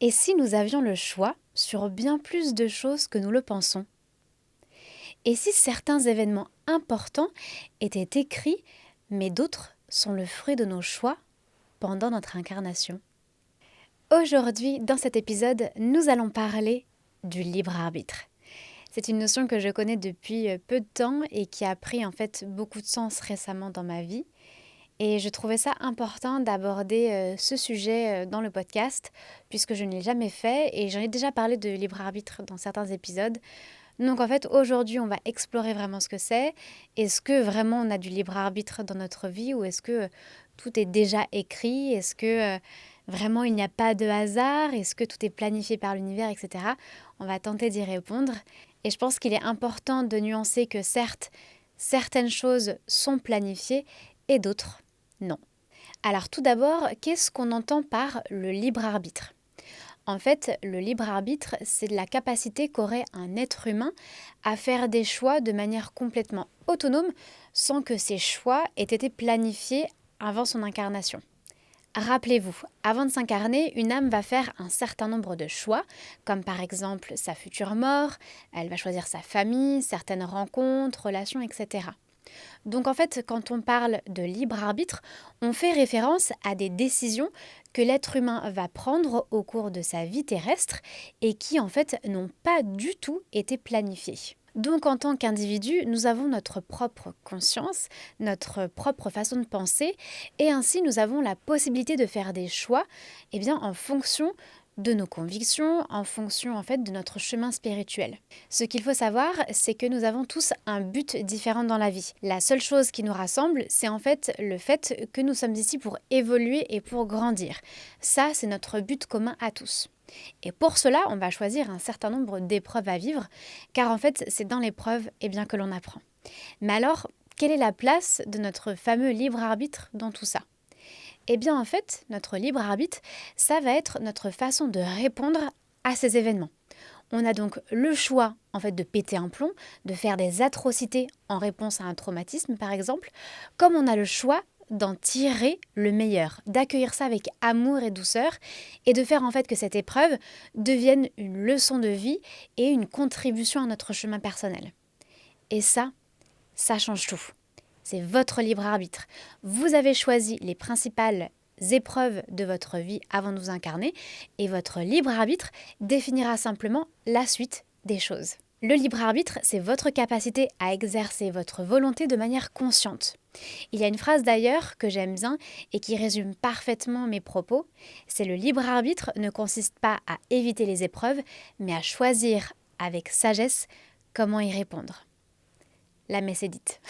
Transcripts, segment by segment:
Et si nous avions le choix sur bien plus de choses que nous le pensons? Et si certains événements importants étaient écrits, mais d'autres sont le fruit de nos choix pendant notre incarnation? Aujourd'hui, dans cet épisode, nous allons parler du libre arbitre. C'est une notion que je connais depuis peu de temps et qui a pris en fait beaucoup de sens récemment dans ma vie. Et je trouvais ça important d'aborder ce sujet dans le podcast, puisque je ne l'ai jamais fait et j'en ai déjà parlé de libre arbitre dans certains épisodes. Donc en fait, aujourd'hui, on va explorer vraiment ce que c'est. Est-ce que vraiment on a du libre arbitre dans notre vie ou est-ce que tout est déjà écrit? Est-ce que vraiment il n'y a pas de hasard? Est-ce que tout est planifié par l'univers, etc. On va tenter d'y répondre. Et je pense qu'il est important de nuancer que certes, certaines choses sont planifiées et d'autres non. Alors tout d'abord, qu'est-ce qu'on entend par le libre arbitre? En fait, le libre arbitre, c'est la capacité qu'aurait un être humain à faire des choix de manière complètement autonome sans que ces choix aient été planifiés avant son incarnation. Rappelez-vous, avant de s'incarner, une âme va faire un certain nombre de choix, comme par exemple sa future mort, elle va choisir sa famille, certaines rencontres, relations, etc. Donc en fait, quand on parle de libre arbitre, on fait référence à des décisions que l'être humain va prendre au cours de sa vie terrestre et qui en fait n'ont pas du tout été planifiées. Donc en tant qu'individu, nous avons notre propre conscience, notre propre façon de penser et ainsi nous avons la possibilité de faire des choix en fonction de nos convictions, en fonction en fait de notre chemin spirituel. Ce qu'il faut savoir, c'est que nous avons tous un but différent dans la vie. La seule chose qui nous rassemble, c'est en fait le fait que nous sommes ici pour évoluer et pour grandir. Ça, c'est notre but commun à tous. Et pour cela, on va choisir un certain nombre d'épreuves à vivre, car en fait, c'est dans l'épreuve que l'on apprend. Mais alors, quelle est la place de notre fameux libre arbitre dans tout ça? Eh bien en fait, notre libre arbitre, ça va être notre façon de répondre à ces événements. On a donc le choix en fait de péter un plomb, de faire des atrocités en réponse à un traumatisme par exemple, comme on a le choix d'en tirer le meilleur, d'accueillir ça avec amour et douceur et de faire en fait que cette épreuve devienne une leçon de vie et une contribution à notre chemin personnel. Et ça change tout. C'est votre libre arbitre. Vous avez choisi les principales épreuves de votre vie avant de vous incarner et votre libre arbitre définira simplement la suite des choses. Le libre arbitre, c'est votre capacité à exercer votre volonté de manière consciente. Il y a une phrase d'ailleurs que j'aime bien et qui résume parfaitement mes propos. C'est le libre arbitre ne consiste pas à éviter les épreuves, mais à choisir avec sagesse comment y répondre. La messe est dite.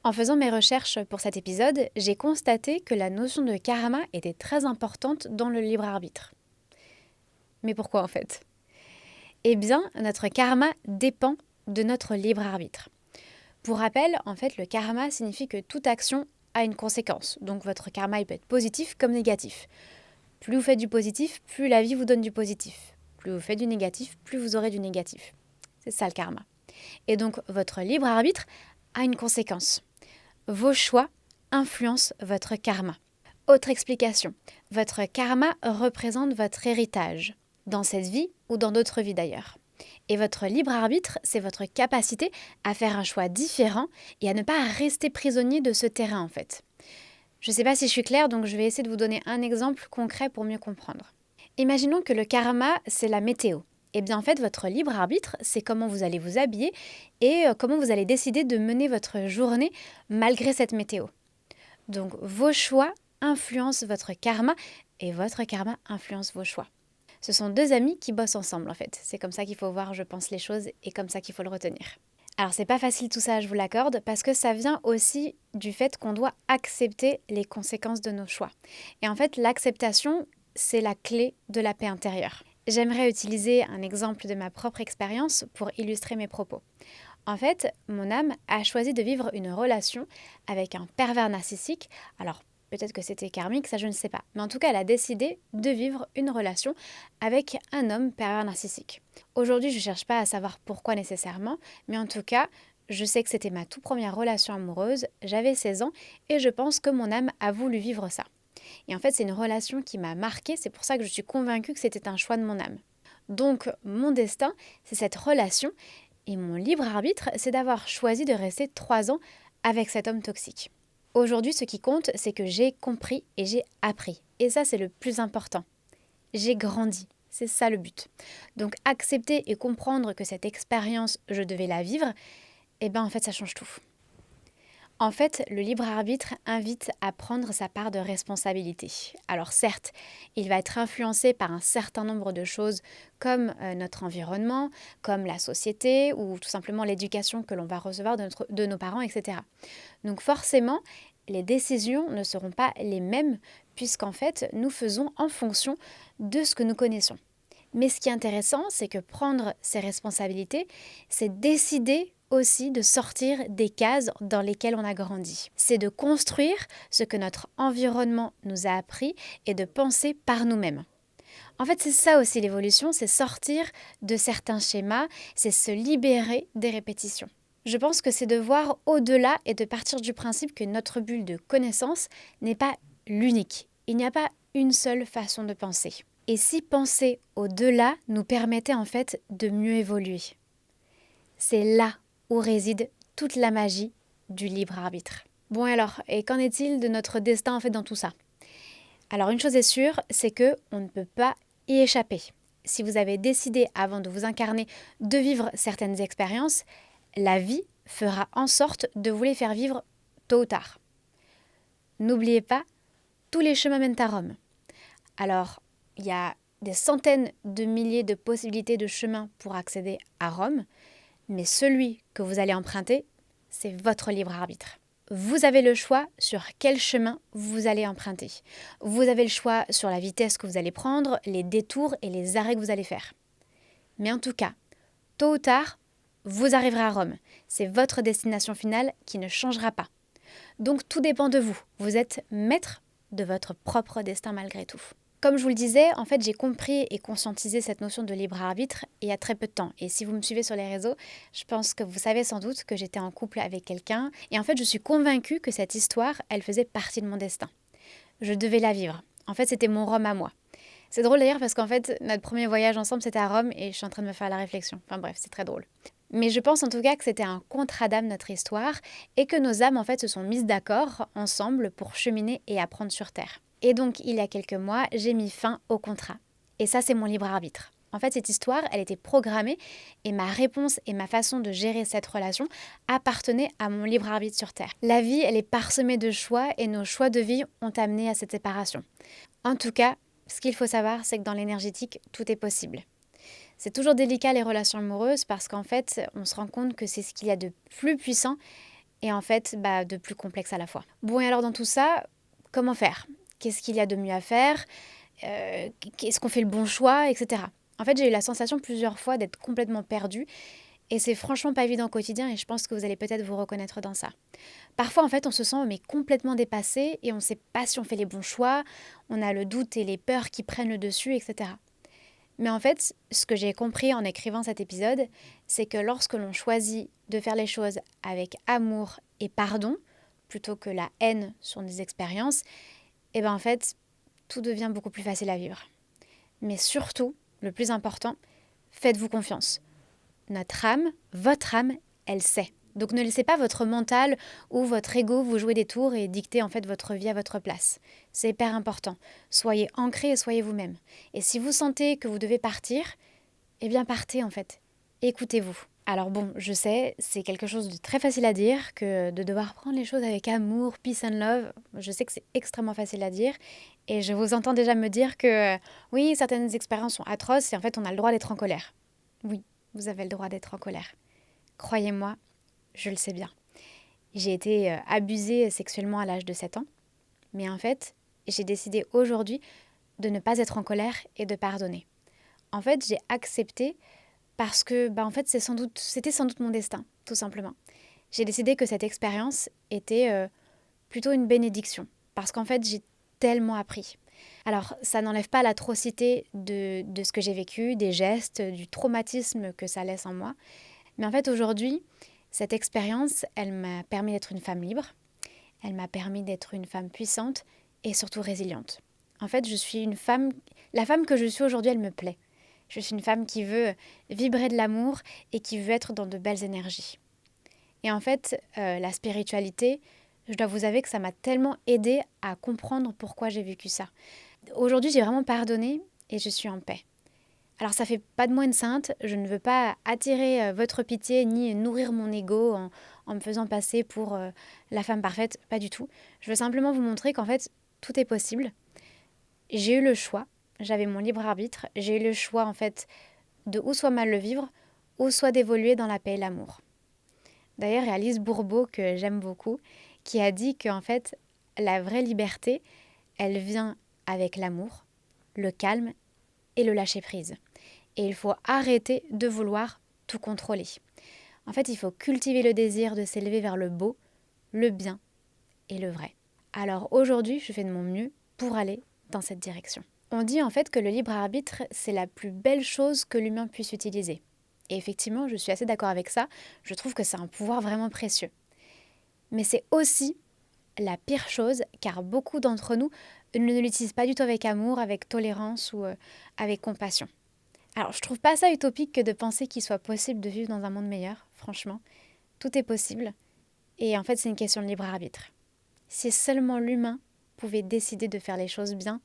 En faisant mes recherches pour cet épisode, j'ai constaté que la notion de karma était très importante dans le libre arbitre. Mais pourquoi en fait? Eh bien, notre karma dépend de notre libre arbitre. Pour rappel, en fait, le karma signifie que toute action a une conséquence. Donc votre karma, il peut être positif comme négatif. Plus vous faites du positif, plus la vie vous donne du positif. Plus vous faites du négatif, plus vous aurez du négatif. C'est ça le karma. Et donc votre libre arbitre a une conséquence. Vos choix influencent votre karma. Autre explication, votre karma représente votre héritage, dans cette vie ou dans d'autres vies d'ailleurs. Et votre libre arbitre, c'est votre capacité à faire un choix différent et à ne pas rester prisonnier de ce terrain en fait. Je ne sais pas si je suis claire, donc je vais essayer de vous donner un exemple concret pour mieux comprendre. Imaginons que le karma, c'est la météo. Eh bien en fait, votre libre arbitre, c'est comment vous allez vous habiller et comment vous allez décider de mener votre journée malgré cette météo. Donc vos choix influencent votre karma et votre karma influence vos choix. Ce sont deux amis qui bossent ensemble en fait. C'est comme ça qu'il faut voir, je pense, les choses et comme ça qu'il faut le retenir. Alors c'est pas facile tout ça, je vous l'accorde, parce que ça vient aussi du fait qu'on doit accepter les conséquences de nos choix. Et en fait, l'acceptation, c'est la clé de la paix intérieure. J'aimerais utiliser un exemple de ma propre expérience pour illustrer mes propos. En fait, mon âme a choisi de vivre une relation avec un pervers narcissique. Alors, peut-être que c'était karmique, ça je ne sais pas. Mais en tout cas, elle a décidé de vivre une relation avec un homme pervers narcissique. Aujourd'hui, je ne cherche pas à savoir pourquoi nécessairement, mais en tout cas, je sais que c'était ma toute première relation amoureuse, j'avais 16 ans et je pense que mon âme a voulu vivre ça. Et en fait, c'est une relation qui m'a marquée, c'est pour ça que je suis convaincue que c'était un choix de mon âme. Donc, mon destin, c'est cette relation, et mon libre arbitre, c'est d'avoir choisi de rester 3 ans avec cet homme toxique. Aujourd'hui, ce qui compte, c'est que j'ai compris et j'ai appris. Et ça, c'est le plus important. J'ai grandi. C'est ça le but. Donc, accepter et comprendre que cette expérience, je devais la vivre, en fait, ça change tout. En fait, le libre arbitre invite à prendre sa part de responsabilité. Alors certes, il va être influencé par un certain nombre de choses comme notre environnement, comme la société ou tout simplement l'éducation que l'on va recevoir de nos parents, etc. Donc forcément, les décisions ne seront pas les mêmes puisqu'en fait, nous faisons en fonction de ce que nous connaissons. Mais ce qui est intéressant, c'est que prendre ses responsabilités, c'est décider aussi de sortir des cases dans lesquelles on a grandi. C'est de construire ce que notre environnement nous a appris et de penser par nous-mêmes. En fait, c'est ça aussi l'évolution, c'est sortir de certains schémas, c'est se libérer des répétitions. Je pense que c'est de voir au-delà et de partir du principe que notre bulle de connaissance n'est pas l'unique. Il n'y a pas une seule façon de penser. Et si penser au-delà nous permettait en fait de mieux évoluer. C'est là où réside toute la magie du libre arbitre. Bon alors, et qu'en est-il de notre destin en fait dans tout ça? Alors une chose est sûre, c'est que on ne peut pas y échapper. Si vous avez décidé avant de vous incarner de vivre certaines expériences, la vie fera en sorte de vous les faire vivre tôt ou tard. N'oubliez pas, tous les chemins mènent à Rome. Alors, il y a des centaines de milliers de possibilités de chemins pour accéder à Rome, mais celui que vous allez emprunter, c'est votre libre arbitre. Vous avez le choix sur quel chemin vous allez emprunter. Vous avez le choix sur la vitesse que vous allez prendre, les détours et les arrêts que vous allez faire. Mais en tout cas, tôt ou tard, vous arriverez à Rome. C'est votre destination finale qui ne changera pas. Donc tout dépend de vous. Vous êtes maître de votre propre destin malgré tout. Comme je vous le disais, en fait, j'ai compris et conscientisé cette notion de libre arbitre il y a très peu de temps. Et si vous me suivez sur les réseaux, je pense que vous savez sans doute que j'étais en couple avec quelqu'un. Et en fait, je suis convaincue que cette histoire, elle faisait partie de mon destin. Je devais la vivre. En fait, c'était mon Rome à moi. C'est drôle d'ailleurs parce qu'en fait, notre premier voyage ensemble, c'était à Rome et je suis en train de me faire la réflexion. Enfin bref, c'est très drôle. Mais je pense en tout cas que c'était un contrat d'âme notre histoire et que nos âmes en fait se sont mises d'accord ensemble pour cheminer et apprendre sur Terre. Et donc, il y a quelques mois, j'ai mis fin au contrat. Et ça, c'est mon libre arbitre. En fait, cette histoire, elle était programmée et ma réponse et ma façon de gérer cette relation appartenaient à mon libre arbitre sur Terre. La vie, elle est parsemée de choix et nos choix de vie ont amené à cette séparation. En tout cas, ce qu'il faut savoir, c'est que dans l'énergétique, tout est possible. C'est toujours délicat les relations amoureuses parce qu'en fait, on se rend compte que c'est ce qu'il y a de plus puissant et en fait, de plus complexe à la fois. Bon, et alors dans tout ça, comment faire ? Qu'est-ce qu'il y a de mieux à faire, est-ce qu'on fait le bon choix, etc. En fait, j'ai eu la sensation plusieurs fois d'être complètement perdue et c'est franchement pas évident au quotidien et je pense que vous allez peut-être vous reconnaître dans ça. Parfois, en fait, on se sent complètement dépassé et on ne sait pas si on fait les bons choix, on a le doute et les peurs qui prennent le dessus, etc. Mais en fait, ce que j'ai compris en écrivant cet épisode, c'est que lorsque l'on choisit de faire les choses avec amour et pardon, plutôt que la haine sur des expériences, en fait, tout devient beaucoup plus facile à vivre. Mais surtout, le plus important, faites-vous confiance. Notre âme, votre âme, elle sait. Donc ne laissez pas votre mental ou votre ego vous jouer des tours et dicter en fait votre vie à votre place. C'est hyper important. Soyez ancrés et soyez vous-même. Et si vous sentez que vous devez partir, partez en fait. Écoutez-vous. Alors bon, je sais, c'est quelque chose de très facile à dire que de devoir prendre les choses avec amour, peace and love. Je sais que c'est extrêmement facile à dire et je vous entends déjà me dire que oui, certaines expériences sont atroces et en fait on a le droit d'être en colère. Oui, vous avez le droit d'être en colère. Croyez-moi, je le sais bien. J'ai été abusée sexuellement à l'âge de 7 ans, mais en fait, j'ai décidé aujourd'hui de ne pas être en colère et de pardonner. En fait, j'ai accepté parce que en fait, c'était sans doute mon destin, tout simplement. J'ai décidé que cette expérience était plutôt une bénédiction, parce qu'en fait, j'ai tellement appris. Alors, ça n'enlève pas l'atrocité de ce que j'ai vécu, des gestes, du traumatisme que ça laisse en moi. Mais en fait, aujourd'hui, cette expérience, elle m'a permis d'être une femme libre, elle m'a permis d'être une femme puissante et surtout résiliente. En fait, je suis une femme, la femme que je suis aujourd'hui, elle me plaît. Je suis une femme qui veut vibrer de l'amour et qui veut être dans de belles énergies. Et en fait, la spiritualité, je dois vous avouer que ça m'a tellement aidée à comprendre pourquoi j'ai vécu ça. Aujourd'hui, j'ai vraiment pardonné et je suis en paix. Alors ça fait pas de moi une sainte, je ne veux pas attirer votre pitié ni nourrir mon ego en me faisant passer pour la femme parfaite, pas du tout. Je veux simplement vous montrer qu'en fait, tout est possible. J'ai eu le choix, j'avais mon libre arbitre, j'ai eu le choix en fait de ou soit mal le vivre, ou soit d'évoluer dans la paix et l'amour. D'ailleurs, il y a Alice Bourbeau, que j'aime beaucoup, qui a dit qu'en fait, la vraie liberté, elle vient avec l'amour, le calme et le lâcher-prise. Et il faut arrêter de vouloir tout contrôler. En fait, il faut cultiver le désir de s'élever vers le beau, le bien et le vrai. Alors aujourd'hui, je fais de mon mieux pour aller dans cette direction. On dit en fait que le libre arbitre, c'est la plus belle chose que l'humain puisse utiliser. Et effectivement, je suis assez d'accord avec ça. Je trouve que c'est un pouvoir vraiment précieux. Mais c'est aussi la pire chose, car beaucoup d'entre nous ne l'utilisent pas du tout avec amour, avec tolérance ou avec compassion. Alors, je trouve pas ça utopique que de penser qu'il soit possible de vivre dans un monde meilleur, franchement. Tout est possible. Et en fait, c'est une question de libre arbitre. Si seulement l'humain pouvait décider de faire les choses bien,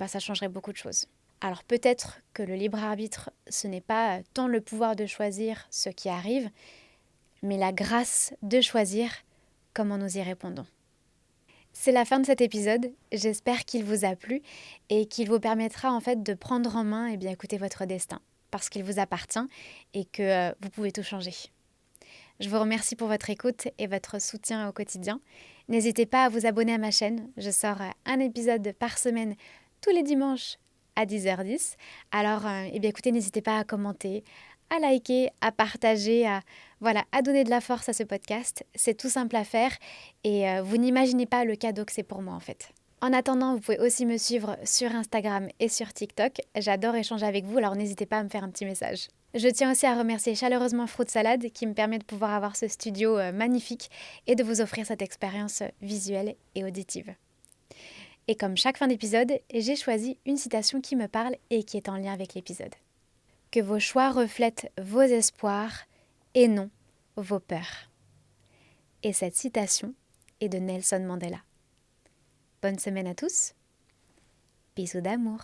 ça changerait beaucoup de choses. Alors peut-être que le libre arbitre, ce n'est pas tant le pouvoir de choisir ce qui arrive, mais la grâce de choisir comment nous y répondons. C'est la fin de cet épisode, j'espère qu'il vous a plu et qu'il vous permettra en fait de prendre en main et bien écouter votre destin, parce qu'il vous appartient et que vous pouvez tout changer. Je vous remercie pour votre écoute et votre soutien au quotidien. N'hésitez pas à vous abonner à ma chaîne, je sors un épisode par semaine tous les dimanches à 10h10. Alors écoutez, n'hésitez pas à commenter, à liker, à partager, à donner de la force à ce podcast. C'est tout simple à faire et vous n'imaginez pas le cadeau que c'est pour moi en fait. En attendant, vous pouvez aussi me suivre sur Instagram et sur TikTok. J'adore échanger avec vous, alors n'hésitez pas à me faire un petit message. Je tiens aussi à remercier chaleureusement Fruit Salade qui me permet de pouvoir avoir ce studio magnifique et de vous offrir cette expérience visuelle et auditive. Et comme chaque fin d'épisode, j'ai choisi une citation qui me parle et qui est en lien avec l'épisode. Que vos choix reflètent vos espoirs et non vos peurs. Et cette citation est de Nelson Mandela. Bonne semaine à tous. Bisous d'amour.